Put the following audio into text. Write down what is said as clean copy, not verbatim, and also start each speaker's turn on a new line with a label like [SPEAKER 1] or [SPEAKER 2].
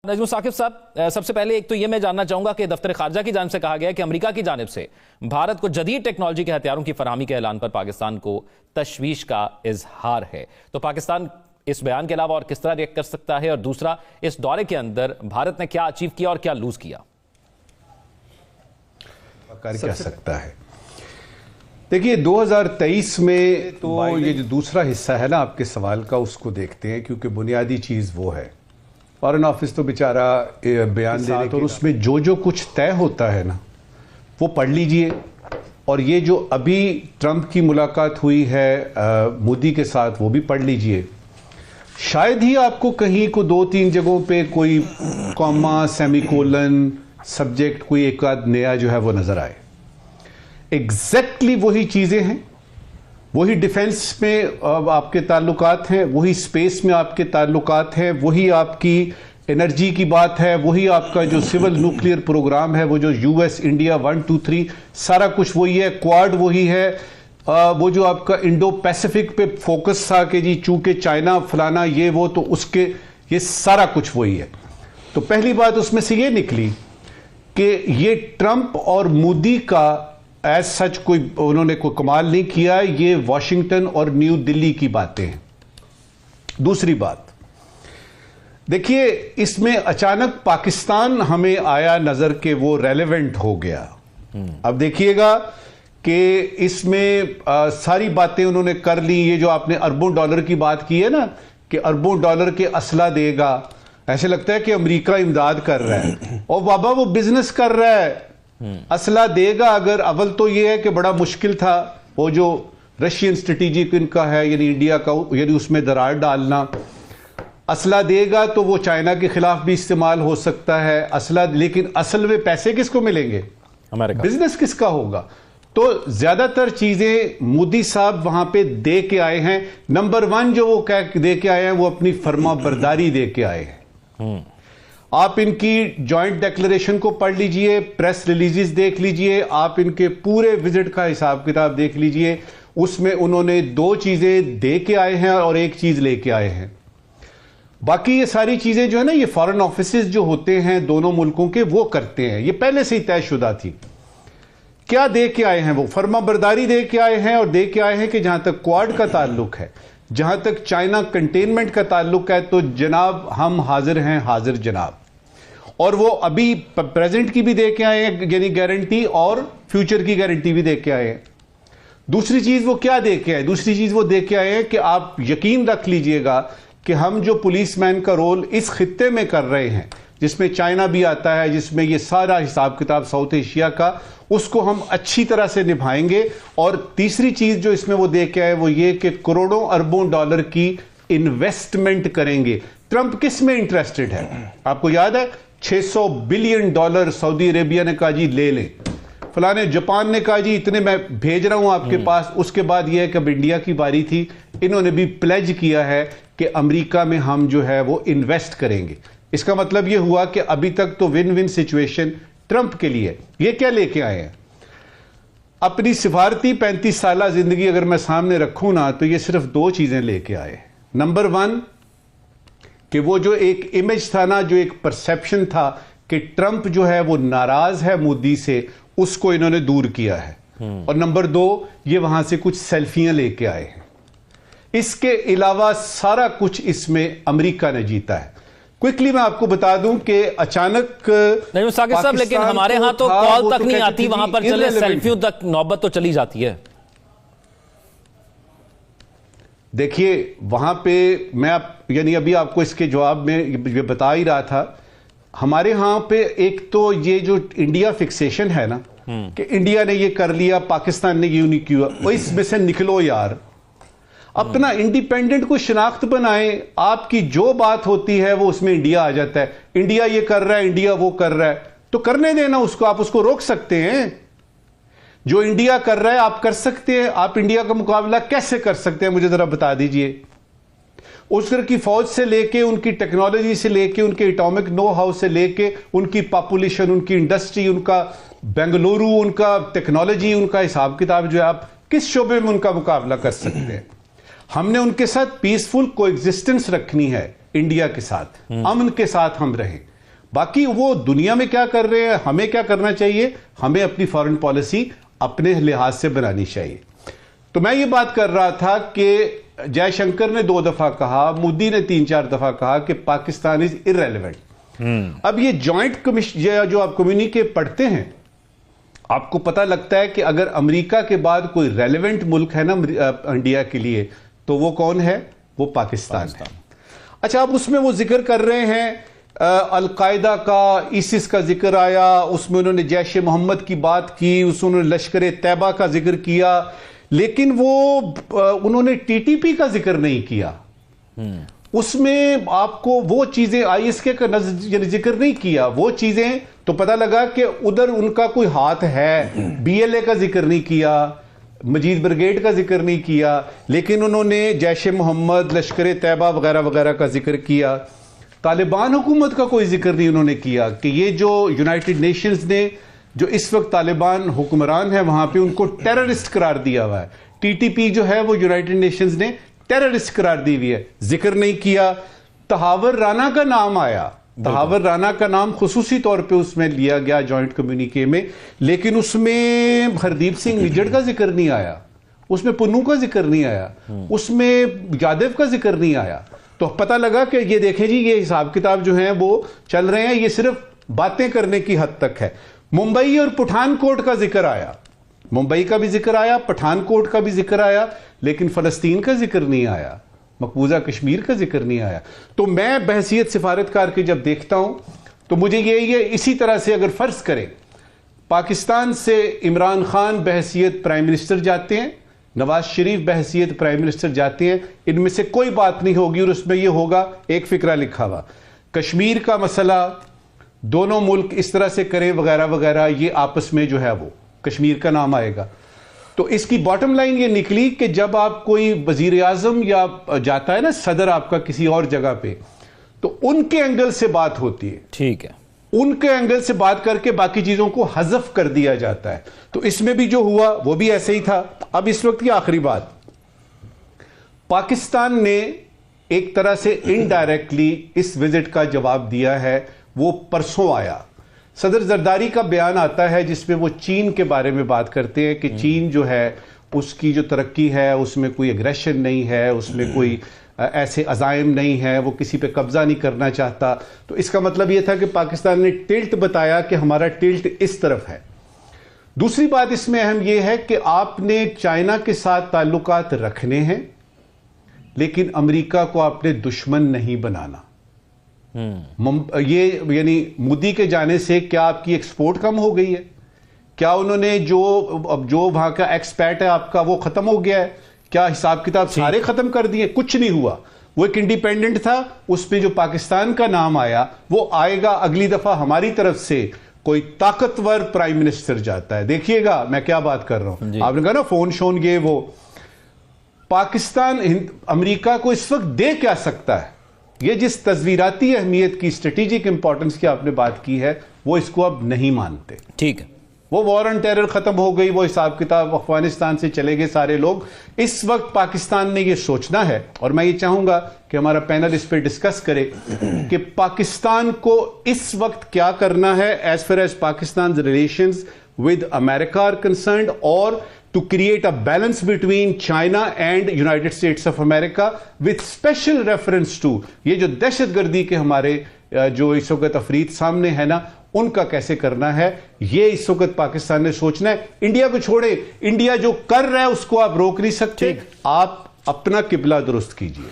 [SPEAKER 1] नजमुल साकिब साहब, सबसे पहले एक तो ये मैं जानना चाहूंगा कि दफ्तर खारजा की जानिब से कहा गया है कि अमेरिका की जानिब से भारत को जदीद टेक्नोलॉजी के हथियारों की फराहमी के ऐलान पर पाकिस्तान को तशवीश का इजहार है। तो पाकिस्तान इस बयान के अलावा और किस तरह रिएक्ट कर सकता है, और दूसरा, इस दौरे के अंदर भारत ने क्या अचीव किया और क्या लूज किया?
[SPEAKER 2] क्या सकता है? देखिए 2023 में तो ये जो दूसरा हिस्सा है ना आपके सवाल का, उसको देखते हैं, क्योंकि बुनियादी चीज़ वो है। फॉरेन ऑफिस तो बेचारा बयान देने और उसमें जो कुछ तय होता है ना वो पढ़ लीजिए। और ये जो अभी ट्रंप की मुलाकात हुई है मोदी के साथ, वो भी पढ़ लीजिए। शायद ही आपको कहीं को 2-3 जगहों पे कोई कॉमा, सेमीकोलन, सब्जेक्ट, कोई एक आध नया जो है वो नजर आए। एग्जैक्टली वही चीजें हैं, वही डिफेंस में आपके ताल्लुकात हैं, वही स्पेस में आपके ताल्लुकात हैं, वही आपकी एनर्जी की बात है, वही आपका जो सिविल न्यूक्लियर प्रोग्राम है, वो जो यूएस इंडिया 1, 2, 3 सारा कुछ वही है। क्वाड वही है। वो जो आपका इंडो पैसिफिक पे फोकस था कि जी चूंकि चाइना फलाना ये वो, तो उसके ये सारा कुछ वही है। तो पहली बात उसमें से ये निकली कि ये ट्रंप और मोदी का एज सच कोई उन्होंने कोई कमाल नहीं किया, ये वॉशिंगटन और न्यू दिल्ली की बातें हैं। दूसरी बात देखिए, इसमें अचानक पाकिस्तान हमें आया नजर के वो रेलेवेंट हो गया। अब देखिएगा कि इसमें सारी बातें उन्होंने कर ली। ये जो आपने अरबों डॉलर की बात की है ना कि अरबों डॉलर के असला देगा, ऐसे लगता है कि अमेरिका इमदाद कर रहा है, और बाबा वो बिजनेस कर रहा है। असला देगा अगर, अव्वल तो ये है कि बड़ा मुश्किल था वो जो रशियन स्ट्रेटेजिक इनका है, यानी इंडिया का, यानी उसमें दरार डालना। असला देगा तो वो चाइना के खिलाफ भी इस्तेमाल हो सकता है असला, लेकिन असल में पैसे किसको मिलेंगे? अमेरिका। बिजनेस किसका होगा? तो ज्यादातर चीजें मोदी साहब वहां पे दे के आए हैं। नंबर 1 जो वो दे के आए हैं वो अपनी फर्मा बरदारी दे के आए हैं। आप इनकी जॉइंट डिक्लेरेशन को पढ़ लीजिए, प्रेस रिलीजेस देख लीजिए, आप इनके पूरे विजिट का हिसाब किताब देख लीजिए। उसमें उन्होंने 2 चीजें दे के आए हैं और 1 चीज लेके आए हैं। बाकी ये सारी चीजें जो है ना, ये फॉरेन ऑफिसेज जो होते हैं दोनों मुल्कों के, वो करते हैं। ये पहले से ही तयशुदा थी। क्या दे के आए हैं? वो फर्मा बरदारी दे के आए हैं, और दे के आए हैं कि जहां तक क्वाड का ताल्लुक है, जहां तक चाइना कंटेनमेंट का ताल्लुक है, तो जनाब हम हाजिर हैं, हाजिर जनाब। और वो अभी प्रेजेंट की भी दे के आए हैं, यानी गारंटी, और फ्यूचर की गारंटी भी दे के आए हैं। दूसरी चीज वो क्या दे के आए? दूसरी चीज वो दे के आए हैं कि आप यकीन रख लीजिएगा कि हम जो पुलिसमैन का रोल इस खित्ते में कर रहे हैं, जिसमें चाइना भी आता है, जिसमें ये सारा हिसाब किताब साउथ एशिया का, उसको हम अच्छी तरह से निभाएंगे। और तीसरी चीज जो इसमें वो दे के आए वो ये कि करोड़ों अरबों डॉलर की इन्वेस्टमेंट करेंगे। ट्रंप किस में इंटरेस्टेड है? आपको याद है, $600 बिलियन सऊदी अरेबिया ने कहा जी ले लें, फलाने जापान ने कहा जी इतने मैं भेज रहा हूं आपके पास। उसके बाद यह है कि अब इंडिया की बारी थी, इन्होंने भी प्लेज किया है कि अमेरिका में हम जो है वो इन्वेस्ट करेंगे। इसका मतलब यह हुआ कि अभी तक तो विन विन सिचुएशन ट्रंप के लिए। ये क्या लेके आए हैं? अपनी सिफारती 35 साल जिंदगी अगर मैं सामने रखूं ना, तो ये सिर्फ 2 चीजें लेके आए। नंबर 1 कि वो जो एक इमेज था ना, जो एक परसेप्शन था कि ट्रंप जो है वो नाराज है मोदी से, उसको इन्होंने दूर किया है। और नंबर 2 ये वहां से कुछ सेल्फियां लेके आए हैं। इसके अलावा सारा कुछ इसमें अमेरिका ने जीता है। क्विकली मैं आपको बता दूं कि अचानक
[SPEAKER 1] नहीं साकिब साहब, लेकिन हमारे यहां तो कॉल तक नहीं आती, वहां पर चले सेल्फियों तक नौबत तो चली जाती है।
[SPEAKER 2] देखिए वहां पे मैं यानी अभी आपको इसके जवाब में ये बता ही रहा था, हमारे यहां पे एक तो ये जो इंडिया फिक्सेशन है ना कि इंडिया ने ये कर लिया, पाकिस्तान ने ये नहीं किया, वो इसमें से निकलो यार, अपना इंडिपेंडेंट को शिनाख्त बनाए। आपकी जो बात होती है वो उसमें इंडिया आ जाता है। इंडिया ये कर रहा है, इंडिया वो कर रहा है, तो करने देना उसको। आप उसको रोक सकते हैं? जो इंडिया कर रहा है आप कर सकते हैं। आप इंडिया का मुकाबला कैसे कर सकते हैं, मुझे जरा बता दीजिए। उस तरह की फौज से लेके, उनकी टेक्नोलॉजी से लेके, उनके एटॉमिक नो हाउ से लेके, उनकी पॉपुलेशन, उनकी इंडस्ट्री, उनका बेंगलुरु, उनका टेक्नोलॉजी, उनका हिसाब किताब जो है, आप किस शोबे में उनका मुकाबला कर सकते हैं? हमने उनके साथ पीसफुल कोएग्जिस्टेंस रखनी है, इंडिया के साथ अमन के साथ हम रहें। باقی وہ دنیا میں کیا کر رہے ہیں، ہمیں کیا کرنا چاہیے، ہمیں اپنی فارن پالیسی اپنے لحاظ سے بنانی چاہیے. تو میں یہ بات کر رہا تھا کہ جے شنکر نے 2 دفعہ کہا، مودی نے 3-4 دفعہ کہا کہ پاکستان از ارریلیونٹ. اب یہ جوائنٹ کمیشن جو آپ کمیونیکے پڑھتے ہیں، آپ کو پتہ لگتا ہے کہ اگر امریکہ کے بعد کوئی ریلیونٹ ملک ہے نا انڈیا کے لیے تو وہ کون ہے؟ وہ پاکستان ہے. اچھا، اب اس میں وہ ذکر کر رہے ہیں القاعدہ کا، ایسس کا ذکر آیا، اس میں انہوں نے جیش محمد کی بات کی، اس میں انہوں نے لشکر طیبہ کا ذکر کیا، لیکن وہ انہوں نے ٹی ٹی پی کا ذکر نہیں کیا. اس میں آپ کو وہ چیزیں آئی ایس کے کا ذکر نہیں کیا. وہ چیزیں تو پتہ لگا کہ ادھر ان کا کوئی ہاتھ ہے. بی ایل اے کا ذکر نہیں کیا، مجید بریگیڈ کا ذکر نہیں کیا، لیکن انہوں نے جیش محمد، لشکر طیبہ وغیرہ وغیرہ کا ذکر کیا. طالبان حکومت کا کوئی ذکر نہیں انہوں نے کیا کہ یہ جو یونائٹڈ نیشنز نے جو اس وقت طالبان حکمران ہیں وہاں پہ ان کو ٹیررسٹ قرار دیا ہوا ہے. ٹی ٹی پی جو ہے وہ یونائٹڈ نیشنز نے ٹیررسٹ قرار دی ہوئی ہے، ذکر نہیں کیا. تحاور رانا کا نام آیا، تحاور رانا کا نام خصوصی طور پہ اس میں لیا گیا جوائنٹ کمیونیکے میں، لیکن اس میں ہردیپ سنگھ نجڑ کا ذکر نہیں آیا، اس میں پنو کا ذکر نہیں آیا، اس میں یادو کا ذکر نہیں آیا. تو پتہ لگا کہ یہ دیکھیں جی، یہ حساب کتاب جو ہیں وہ چل رہے ہیں، یہ صرف باتیں کرنے کی حد تک ہے. ممبئی اور پٹھان کوٹ کا ذکر آیا، ممبئی کا بھی ذکر آیا، پٹھان کوٹ کا بھی ذکر آیا، لیکن فلسطین کا ذکر نہیں آیا، مقبوضہ کشمیر کا ذکر نہیں آیا. تو میں بحیثیت سفارتکار کے جب دیکھتا ہوں تو مجھے یہ اسی طرح سے اگر فرض کریں پاکستان سے عمران خان بحیثیت پرائم منسٹر جاتے ہیں، نواز شریف بحیثیت پرائم منسٹر جاتے ہیں، ان میں سے کوئی بات نہیں ہوگی اور اس میں یہ ہوگا ایک فقرہ لکھا ہوا کشمیر کا مسئلہ دونوں ملک اس طرح سے کریں وغیرہ وغیرہ، یہ آپس میں جو ہے وہ کشمیر کا نام آئے گا. تو اس کی باٹم لائن یہ نکلی کہ جب آپ کوئی وزیر اعظم یا جاتا ہے نا صدر آپ کا کسی اور جگہ پہ، تو ان کے اینگل سے بات ہوتی ہے،
[SPEAKER 1] ٹھیک ہے،
[SPEAKER 2] ان کے اینگل سے بات کر کے باقی چیزوں کو حذف کر دیا جاتا ہے. تو اس میں بھی جو ہوا وہ بھی ایسے ہی تھا. اب اس وقت کی آخری بات، پاکستان نے ایک طرح سے انڈائریکٹلی اس وزٹ کا جواب دیا ہے. وہ پرسوں آیا، صدر زرداری کا بیان آتا ہے جس میں وہ چین کے بارے میں بات کرتے ہیں کہ چین جو ہے اس کی جو ترقی ہے اس میں کوئی اگریشن نہیں ہے، اس میں کوئی ایسے عزائم نہیں ہے، وہ کسی پہ قبضہ نہیں کرنا چاہتا. تو اس کا مطلب یہ تھا کہ پاکستان نے ٹلٹ بتایا کہ ہمارا ٹلٹ اس طرف ہے. دوسری بات اس میں اہم یہ ہے کہ آپ نے چائنا کے ساتھ تعلقات رکھنے ہیں، لیکن امریکہ کو آپ نے دشمن نہیں بنانا. یہ یعنی مودی کے جانے سے کیا آپ کی ایکسپورٹ کم ہو گئی ہے؟ کیا انہوں نے جو وہاں کا ایکسپیٹ ہے آپ کا وہ ختم ہو گیا ہے؟ کیا حساب کتاب سارے ختم کر دیے؟ کچھ نہیں ہوا. وہ ایک انڈیپینڈنٹ تھا، اس پہ جو پاکستان کا نام آیا وہ آئے گا اگلی دفعہ ہماری طرف سے کوئی طاقتور پرائم منسٹر جاتا ہے. دیکھیے گا میں کیا بات کر رہا ہوں. آپ نے کہا نا فون شون یہ وہ، پاکستان امریکہ کو اس وقت دے کیا سکتا ہے؟ یہ جس تصویراتی اہمیت کی اسٹریٹجک امپورٹنس کی آپ نے بات کی ہے وہ اس کو اب نہیں مانتے.
[SPEAKER 1] ٹھیک ہے،
[SPEAKER 2] وہ وار آن ٹیرر ختم ہو گئی، وہ حساب کتاب افغانستان سے چلے گئے سارے لوگ. اس وقت پاکستان نے یہ سوچنا ہے، اور میں یہ چاہوں گا کہ ہمارا پینل اس پہ ڈسکس کرے کہ پاکستان کو اس وقت کیا کرنا ہے as far as Pakistan relations with America are concerned, اور to create a balance between China and United States of America with special reference to یہ جو دہشت گردی کے ہمارے جو اس وقت افرید سامنے ہے نا ان کا کیسے کرنا ہے، یہ اس وقت پاکستان نے سوچنا ہے. انڈیا کو چھوڑے، انڈیا جو کر رہا ہے اس کو آپ روک نہیں سکتے، آپ اپنا قبلہ درست کیجئے.